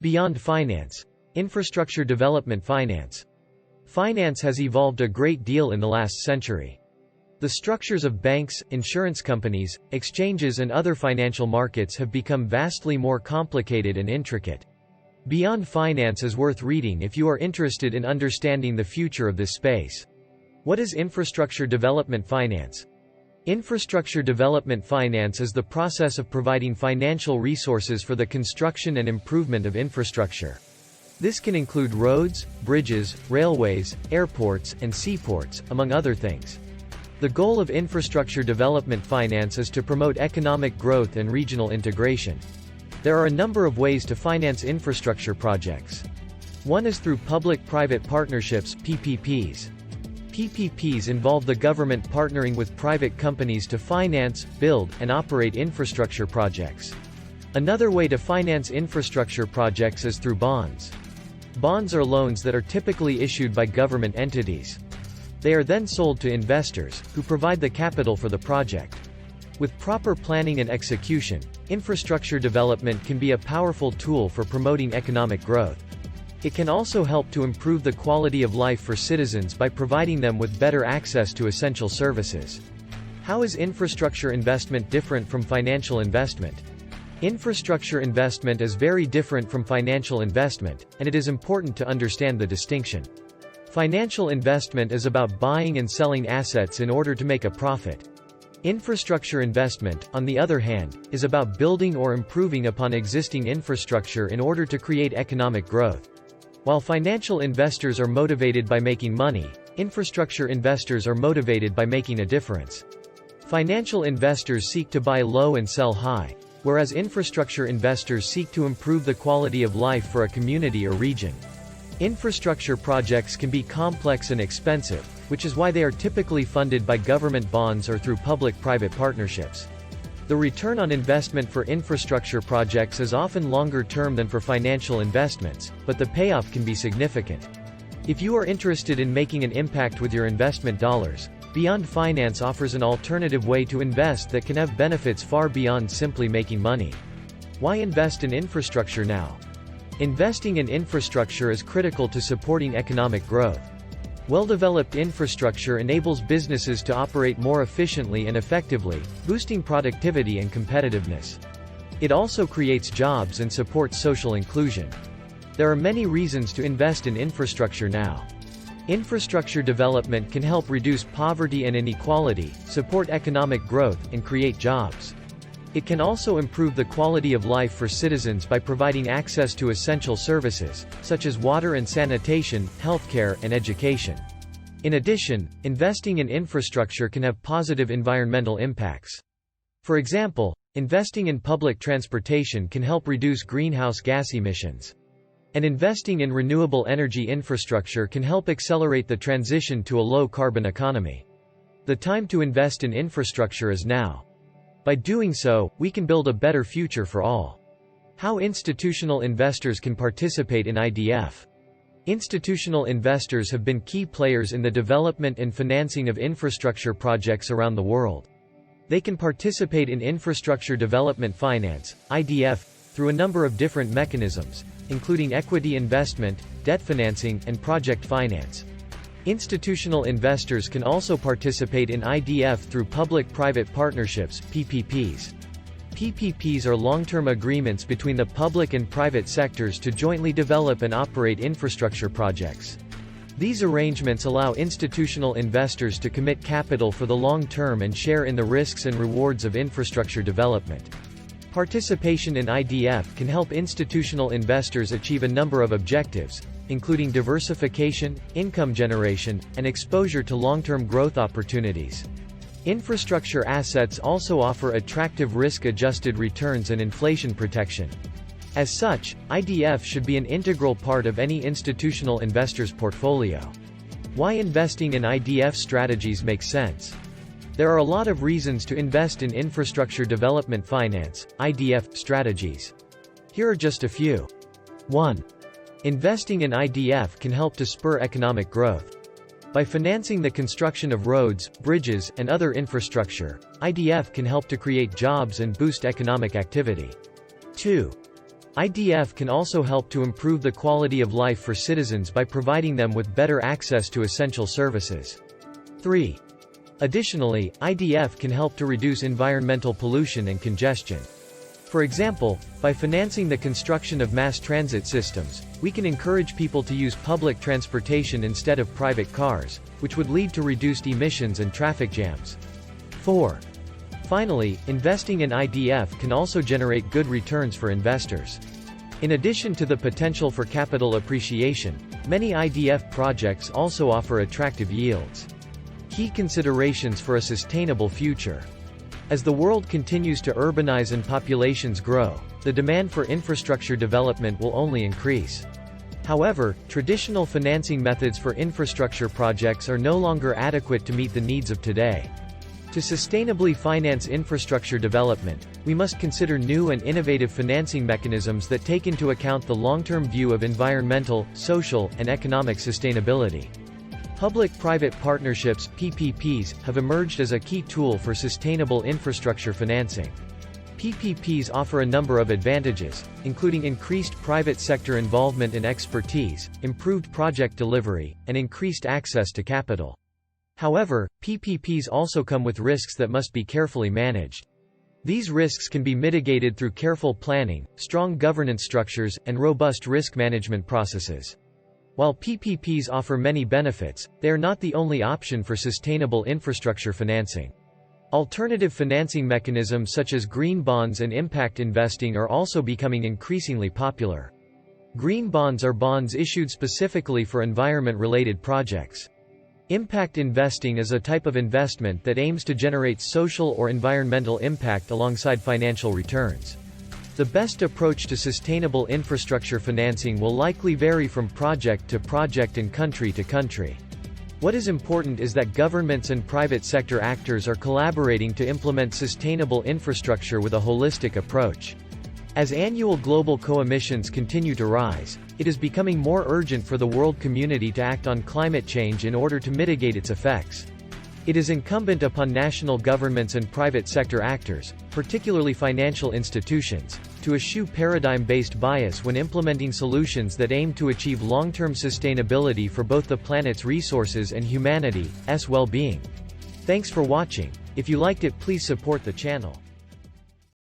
Beyond finance. Infrastructure development finance. Finance has evolved a great deal in the last century. The structures of banks, insurance companies, exchanges and other financial markets have become vastly more complicated and intricate. Beyond Finance is worth reading if you are interested in understanding the future of this space. What is infrastructure development finance? Infrastructure development finance is the process of providing financial resources for the construction and improvement of infrastructure. This can include roads, bridges, railways, airports, and seaports, among other things. The goal of infrastructure development finance is to promote economic growth and regional integration. There are a number of ways to finance infrastructure projects. One is through public-private partnerships, PPPs. PPPs involve the government partnering with private companies to finance, build, and operate infrastructure projects. Another way to finance infrastructure projects is through bonds. Bonds are loans that are typically issued by government entities. They are then sold to investors, who provide the capital for the project. With proper planning and execution, infrastructure development can be a powerful tool for promoting economic growth. It can also help to improve the quality of life for citizens by providing them with better access to essential services. How is infrastructure investment different from financial investment? Infrastructure investment is very different from financial investment, and it is important to understand the distinction. Financial investment is about buying and selling assets in order to make a profit. Infrastructure investment, on the other hand, is about building or improving upon existing infrastructure in order to create economic growth. While financial investors are motivated by making money, infrastructure investors are motivated by making a difference. Financial investors seek to buy low and sell high, whereas infrastructure investors seek to improve the quality of life for a community or region. Infrastructure projects can be complex and expensive, which is why they are typically funded by government bonds or through public-private partnerships. The return on investment for infrastructure projects is often longer term than for financial investments, but the payoff can be significant. If you are interested in making an impact with your investment dollars, Beyond Finance offers an alternative way to invest that can have benefits far beyond simply making money. Why invest in infrastructure now? Investing in infrastructure is critical to supporting economic growth. Well-developed infrastructure enables businesses to operate more efficiently and effectively, boosting productivity and competitiveness. It also creates jobs and supports social inclusion. There are many reasons to invest in infrastructure now. Infrastructure development can help reduce poverty and inequality, support economic growth, and create jobs. It can also improve the quality of life for citizens by providing access to essential services, such as water and sanitation, healthcare, and education. In addition, investing in infrastructure can have positive environmental impacts. For example, investing in public transportation can help reduce greenhouse gas emissions. And investing in renewable energy infrastructure can help accelerate the transition to a low-carbon economy. The time to invest in infrastructure is now. By doing so, we can build a better future for all. How institutional investors can participate in IDF. Institutional investors have been key players in the development and financing of infrastructure projects around the world. They can participate in infrastructure development finance, IDF, through a number of different mechanisms, including equity investment, debt financing, and project finance. Institutional investors can also participate in IDF through public-private partnerships, PPPs. PPPs are long-term agreements between the public and private sectors to jointly develop and operate infrastructure projects. These arrangements allow institutional investors to commit capital for the long term and share in the risks and rewards of infrastructure development. Participation in IDF can help institutional investors achieve a number of objectives, including diversification, income generation, and exposure to long-term growth opportunities. Infrastructure assets also offer attractive risk-adjusted returns and inflation protection. As such, IDF should be an integral part of any institutional investor's portfolio. Why investing in IDF strategies makes sense? There are a lot of reasons to invest in infrastructure development finance, IDF, strategies. Here are just a few. 1. Investing in IDF can help to spur economic growth. By financing the construction of roads, bridges, and other infrastructure, IDF can help to create jobs and boost economic activity. 2. IDF can also help to improve the quality of life for citizens by providing them with better access to essential services. 3. Additionally, IDF can help to reduce environmental pollution and congestion. For example, by financing the construction of mass transit systems, we can encourage people to use public transportation instead of private cars, which would lead to reduced emissions and traffic jams. 4. Finally, investing in IDF can also generate good returns for investors. In addition to the potential for capital appreciation, many IDF projects also offer attractive yields. Key considerations for a sustainable future. As the world continues to urbanize and populations grow, the demand for infrastructure development will only increase. However, traditional financing methods for infrastructure projects are no longer adequate to meet the needs of today. To sustainably finance infrastructure development, we must consider new and innovative financing mechanisms that take into account the long-term view of environmental, social, and economic sustainability. Public-private partnerships (PPPs) have emerged as a key tool for sustainable infrastructure financing. PPPs offer a number of advantages, including increased private sector involvement and expertise, improved project delivery, and increased access to capital. However, PPPs also come with risks that must be carefully managed. These risks can be mitigated through careful planning, strong governance structures, and robust risk management processes. While PPPs offer many benefits, they are not the only option for sustainable infrastructure financing. Alternative financing mechanisms such as green bonds and impact investing are also becoming increasingly popular. Green bonds are bonds issued specifically for environment-related projects. Impact investing is a type of investment that aims to generate social or environmental impact alongside financial returns. The best approach to sustainable infrastructure financing will likely vary from project to project and country to country. What is important is that governments and private sector actors are collaborating to implement sustainable infrastructure with a holistic approach. As annual global co-emissions continue to rise, it is becoming more urgent for the world community to act on climate change in order to mitigate its effects. It is incumbent upon national governments and private sector actors, particularly financial institutions, to eschew paradigm-based bias when implementing solutions that aim to achieve long-term sustainability for both the planet's resources and humanity's well-being. Thanks for watching. If you liked it, please support the channel.